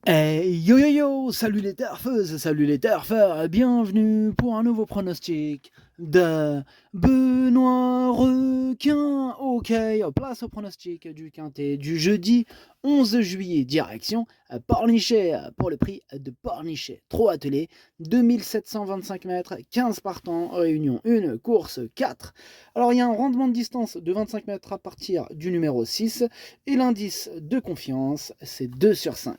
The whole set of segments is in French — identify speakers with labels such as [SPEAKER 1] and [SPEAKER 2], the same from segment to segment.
[SPEAKER 1] Yo yo yo, salut les turfeuses, salut les turfeurs, bienvenue pour un nouveau pronostic de Benoît Requin. Ok, place au pronostic du quintet du jeudi 11 juillet, direction Pornichet pour le prix de Pornichet. 3 attelés, 2725 mètres, 15 partants, réunion 1, course 4. Alors il y a un rendement de distance de 25 mètres à partir du numéro 6 et l'indice de confiance c'est 2 sur 5.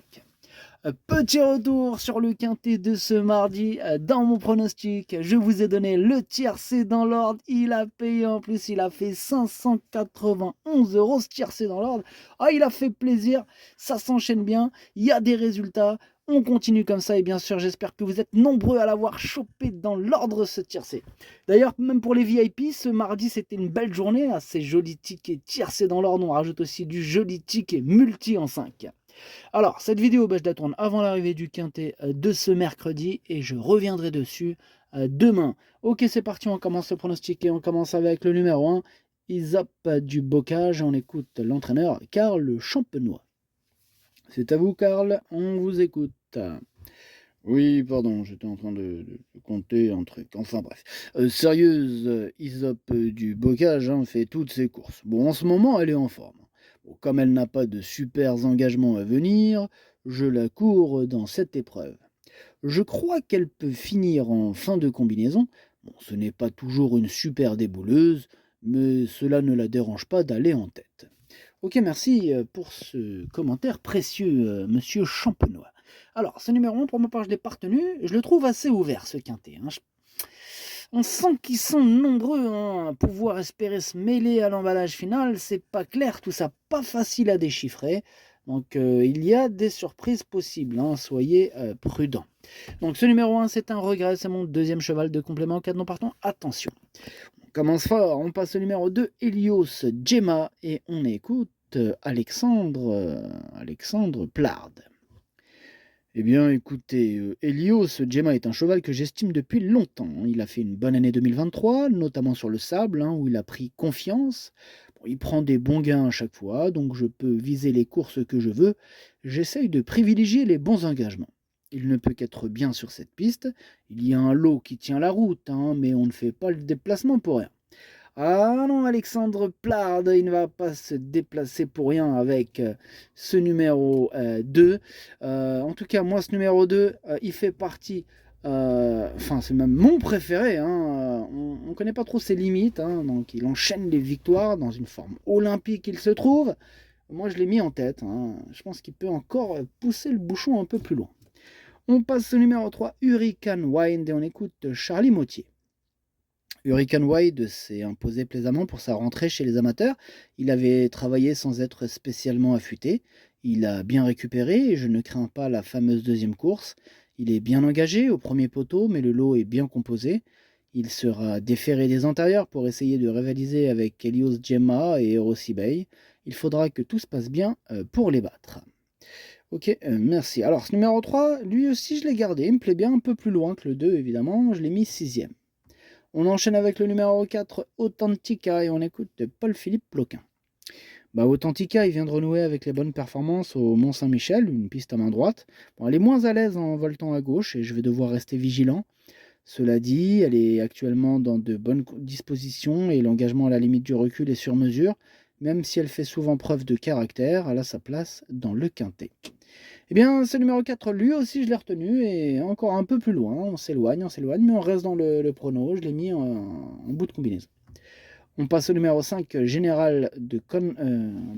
[SPEAKER 1] Petit retour sur le quintet de ce mardi dans mon pronostic. Je vous ai donné le tiercé dans l'ordre. Il a payé en plus, il a fait 591 euros ce tiercé dans l'ordre. Ah, il a fait plaisir, ça s'enchaîne bien, il y a des résultats. On continue comme ça et bien sûr j'espère que vous êtes nombreux à l'avoir chopé dans l'ordre ce tiercé. D'ailleurs même pour les VIP, ce mardi c'était une belle journée. Ces jolis tickets tiercé dans l'ordre, on rajoute aussi du joli ticket multi en 5. Alors, cette vidéo, je la tourne avant l'arrivée du quintet de ce mercredi et je reviendrai dessus demain. Ok, c'est parti, on commence le pronostic et on commence avec le numéro 1, Isop du Bocage. On écoute l'entraîneur Karl Champenois. C'est à vous, Karl, on vous écoute.
[SPEAKER 2] Oui, pardon, j'étais en train de compter un truc. Enfin bref. Sérieuse, Isop du Bocage fait toutes ses courses. Bon, en ce moment, elle est en forme. Bon, comme elle n'a pas de super engagements à venir, je la cours dans cette épreuve. Je crois qu'elle peut finir en fin de combinaison. Bon, ce n'est pas toujours une super débouleuse, mais cela ne la dérange pas d'aller en tête.
[SPEAKER 1] Ok, merci pour ce commentaire précieux, monsieur Champenois. Alors, ce numéro 1, pour ma part, je l'ai pas retenu. Je le trouve assez ouvert, ce quintet. On sent qu'ils sont nombreux à pouvoir espérer se mêler à l'emballage final. C'est pas clair, tout ça pas facile à déchiffrer. Donc il y a des surprises possibles, soyez prudents. Donc ce numéro 1, c'est un regret, c'est mon deuxième cheval de complément, 4 non partants, attention. On commence fort, on passe au numéro 2, Helios Gemma, et on écoute Alexandre Plard.
[SPEAKER 2] Eh bien, écoutez, Helios Gemma est un cheval que j'estime depuis longtemps. Il a fait une bonne année 2023, notamment sur le sable, où il a pris confiance. Bon, il prend des bons gains à chaque fois, donc je peux viser les courses que je veux. J'essaye de privilégier les bons engagements. Il ne peut qu'être bien sur cette piste. Il y a un lot qui tient la route, mais on ne fait pas le déplacement pour rien.
[SPEAKER 1] Ah non, Alexandre Plard, il ne va pas se déplacer pour rien avec ce numéro 2. En tout cas, moi, ce numéro 2, il fait partie, enfin, c'est même mon préféré. On ne connaît pas trop ses limites, donc il enchaîne les victoires dans une forme olympique, il se trouve. Moi, je l'ai mis en tête. Je pense qu'il peut encore pousser le bouchon un peu plus loin. On passe au numéro 3, Hurricane Wind, et on écoute Charlie Mautier.
[SPEAKER 2] Hurricane Wide s'est imposé plaisamment pour sa rentrée chez les amateurs. Il avait travaillé sans être spécialement affûté. Il a bien récupéré et je ne crains pas la fameuse deuxième course. Il est bien engagé au premier poteau, mais le lot est bien composé. Il sera déféré des antérieurs pour essayer de rivaliser avec Helios Gemma et Eros Bay. Il faudra que tout se passe bien pour les battre. Ok, merci. Alors, ce numéro 3, lui aussi, je l'ai gardé. Il me plaît bien un peu plus loin que le 2, évidemment. Je l'ai mis sixième. On enchaîne avec le numéro 4, Authentica, et on écoute Paul-Philippe Ploquin. Authentica, il vient de renouer avec les bonnes performances au Mont-Saint-Michel, une piste à main droite. Bon, elle est moins à l'aise en voltant à gauche et je vais devoir rester vigilant. Cela dit, elle est actuellement dans de bonnes dispositions et l'engagement à la limite du recul est sur mesure. Même si elle fait souvent preuve de caractère, elle a sa place dans le quintet. Eh bien, ce numéro 4, lui aussi, je l'ai retenu, et encore un peu plus loin. On s'éloigne, mais on reste dans le prono. Je l'ai mis en bout de combinaison. On passe au numéro 5, Général de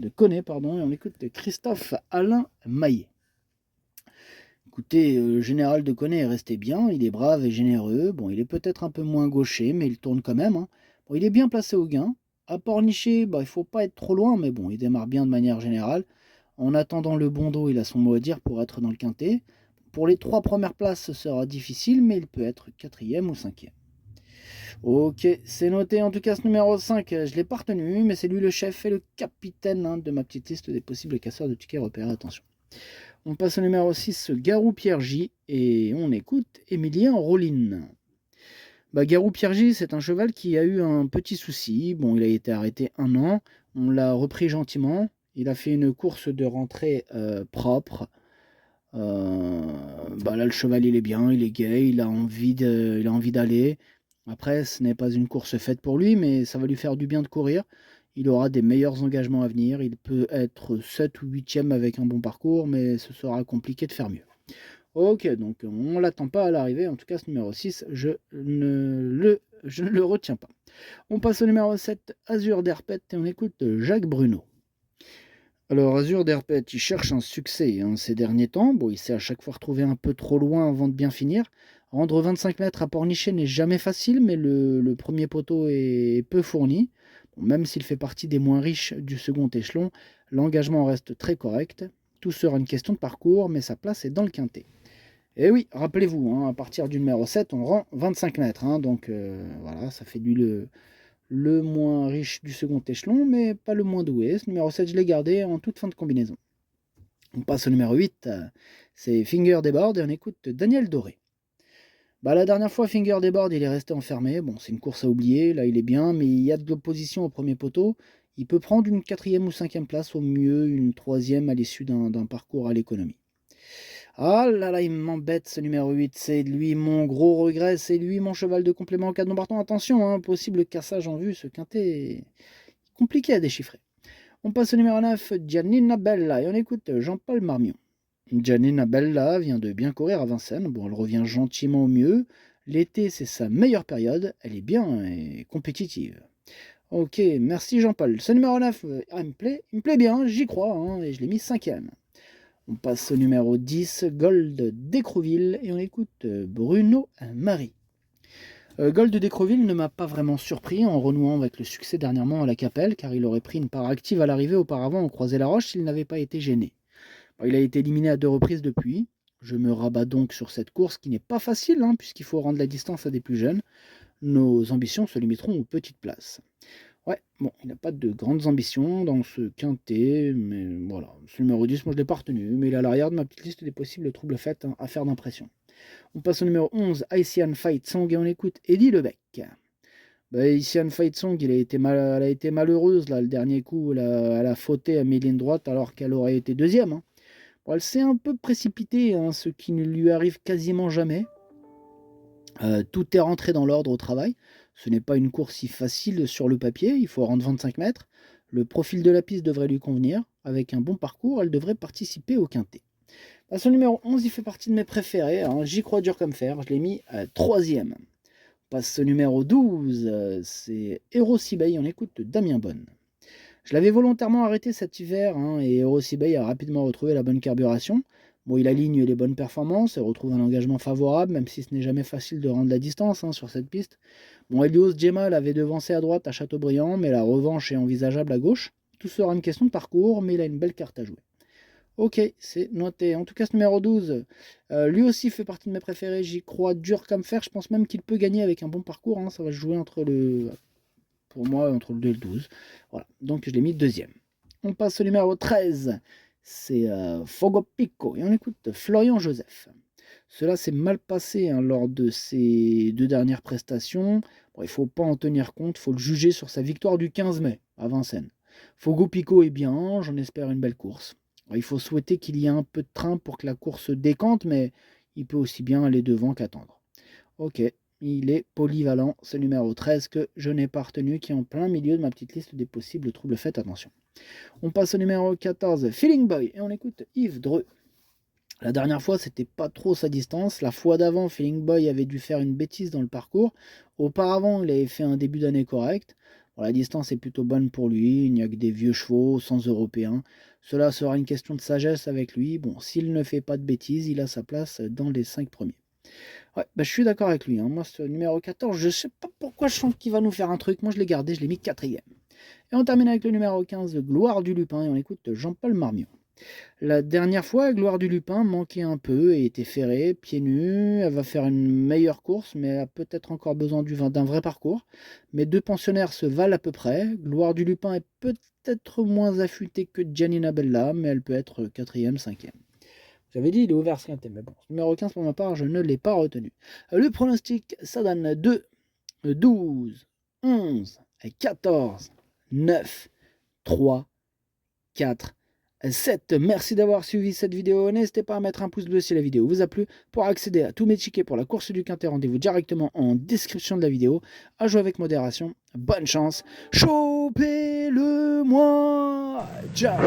[SPEAKER 2] Connet, pardon, et on écoute Christophe Alain Maillet. Écoutez, Général de Connet est resté bien, il est brave et généreux. Bon, il est peut-être un peu moins gaucher, mais il tourne quand même. Bon, il est bien placé au gain. À Pornichet, il ne faut pas être trop loin, mais bon, il démarre bien de manière générale. En attendant le bon dos, il a son mot à dire pour être dans le quintet. Pour les 3 premières places, ce sera difficile, mais il peut être 4e ou 5e. Ok, c'est noté. En tout cas, ce numéro 5, je ne l'ai pas retenu, mais c'est lui le chef et le capitaine de ma petite liste des possibles casseurs de tickets repérés. Attention. On passe au numéro 6, Garou Pierre J, et on écoute Émilien Rollin. Garou Pierre J, c'est un cheval qui a eu un petit souci. Bon, il a été arrêté 1 an. On l'a repris gentiment. Il a fait une course de rentrée propre. Là, le cheval, il est bien, il est gai, il a envie d'aller. Après, ce n'est pas une course faite pour lui, mais ça va lui faire du bien de courir. Il aura des meilleurs engagements à venir. Il peut être 7 ou 8e avec un bon parcours, mais ce sera compliqué de faire mieux. Ok, donc on ne l'attend pas à l'arrivée. En tout cas, ce numéro 6, je ne le retiens pas. On passe au numéro 7, Azur d'Herpet, et on écoute Jacques Bruno. Alors, Azur d'Herpet, il cherche un succès ces derniers temps. Bon, il s'est à chaque fois retrouvé un peu trop loin avant de bien finir. Rendre 25 mètres à Pornichet n'est jamais facile, mais le premier poteau est peu fourni. Bon, même s'il fait partie des moins riches du second échelon, l'engagement reste très correct. Tout sera une question de parcours, mais sa place est dans le quintet. Et oui, rappelez-vous, à partir du numéro 7, on rend 25 mètres. Donc voilà, ça fait lui le moins riche du second échelon, mais pas le moins doué. Ce numéro 7, je l'ai gardé en toute fin de combinaison. On passe au numéro 8, c'est Finger des Boards, et on écoute Daniel Doré. La dernière fois, Finger des Boards, il est resté enfermé. Bon, c'est une course à oublier, là il est bien, mais il y a de l'opposition au premier poteau. Il peut prendre une 4e ou 5e place, au mieux une 3e à l'issue d'un parcours à l'économie. Ah là là, il m'embête ce numéro 8, c'est lui mon gros regret, c'est lui mon cheval de complément en cas de non-partant. Attention, possible cassage en vue, ce quintet est compliqué à déchiffrer. On passe au numéro 9, Giannina Bella, et on écoute Jean-Paul Marmion. Giannina Bella vient de bien courir à Vincennes, bon elle revient gentiment au mieux, l'été c'est sa meilleure période, elle est bien et compétitive. Ok, merci Jean-Paul. Ce numéro 9, il me plaît bien, j'y crois, et je l'ai mis 5e. On passe au numéro 10, Gold d'Écroville, et on écoute Bruno Marie. Gold d'Écroville ne m'a pas vraiment surpris en renouant avec le succès dernièrement à la Capelle, car il aurait pris une part active à l'arrivée auparavant au Croisé-la-Roche s'il n'avait pas été gêné. Il a été éliminé à 2 reprises depuis. Je me rabats donc sur cette course qui n'est pas facile, puisqu'il faut rendre la distance à des plus jeunes. Nos ambitions se limiteront aux petites places. Ouais, bon, il n'a pas de grandes ambitions dans ce quintet, mais voilà. Ce numéro 10, moi je ne l'ai pas retenu, mais il est à l'arrière de ma petite liste des possibles troubles faits à faire d'impression. On passe au numéro 11, Haitian Fight Song, et on écoute Eddie Lebec. Haitian Fight Song, elle a été malheureuse, là, le dernier coup, elle a fauté à mi-ligne droite alors qu'elle aurait été 2e. Bon, elle s'est un peu précipitée, ce qui ne lui arrive quasiment jamais. Tout est rentré dans l'ordre au travail. Ce n'est pas une course si facile sur le papier, il faut rendre 25 mètres. Le profil de la piste devrait lui convenir. Avec un bon parcours, elle devrait participer au quintet. Son numéro 11, il fait partie de mes préférés. J'y crois dur comme fer, je l'ai mis 3e. On passe au numéro 12, c'est Hero Sibey, on écoute Damien Bonne. Je l'avais volontairement arrêté cet hiver, et Hero Sibey a rapidement retrouvé la bonne carburation. Bon, il aligne les bonnes performances et retrouve un engagement favorable, même si ce n'est jamais facile de rendre la distance sur cette piste. Bon, Helios Gemma l'avait devancé à droite à Châteaubriand, mais la revanche est envisageable à gauche. Tout sera une question de parcours, mais il a une belle carte à jouer. Ok, c'est noté. En tout cas, ce numéro 12, lui aussi fait partie de mes préférés. J'y crois dur comme fer. Je pense même qu'il peut gagner avec un bon parcours. Ça va se jouer pour moi, entre le 2 et le 12. Voilà, donc je l'ai mis 2e. On passe au numéro 13. C'est Fogo Pico, et on écoute Florian Joseph. Cela s'est mal passé lors de ses 2 dernières prestations. Bon, il ne faut pas en tenir compte, il faut le juger sur sa victoire du 15 mai à Vincennes. Fogo Pico est bien, j'en espère une belle course. Bon, il faut souhaiter qu'il y ait un peu de train pour que la course se décante, mais il peut aussi bien aller devant qu'attendre. Ok, il est polyvalent, ce numéro 13 que je n'ai pas retenu, qui est en plein milieu de ma petite liste des possibles troubles faits, attention. On passe au numéro 14, Feeling Boy, et on écoute Yves Dreux. La dernière fois, c'était pas trop sa distance. La fois d'avant, Feeling Boy avait dû faire une bêtise dans le parcours. Auparavant, il avait fait un début d'année correct. Bon, la distance est plutôt bonne pour lui. Il n'y a que des vieux chevaux, sans européens. Cela sera une question de sagesse avec lui. Bon, s'il ne fait pas de bêtises, il a sa place dans les 5 premiers. Ouais, je suis d'accord avec lui. Moi, ce numéro 14, je sais pas pourquoi je sens qu'il va nous faire un truc. Moi, je l'ai gardé, je l'ai mis 4e. Et on termine avec le numéro 15, Gloire du Lupin, et on écoute Jean-Paul Marmion. La dernière fois, Gloire du Lupin manquait un peu et était ferrée, pieds nus. Elle va faire une meilleure course, mais a peut-être encore besoin d'un vrai parcours. Mes 2 pensionnaires se valent à peu près. Gloire du Lupin est peut-être moins affûtée que Giannina Bella, mais elle peut être 4e, 5e. J'avais dit, il est ouvert ce quintet, mais bon, numéro 15 pour ma part, je ne l'ai pas retenu. Le pronostic, ça donne 2, 12, 11, 14, 9, 3, 4, 7. Merci d'avoir suivi cette vidéo. N'hésitez pas à mettre un pouce bleu si la vidéo vous a plu. Pour accéder à tous mes tickets pour la course du Quintet, rendez-vous directement en description de la vidéo. À jouer avec modération. Bonne chance. Chopez-le moi. Ciao.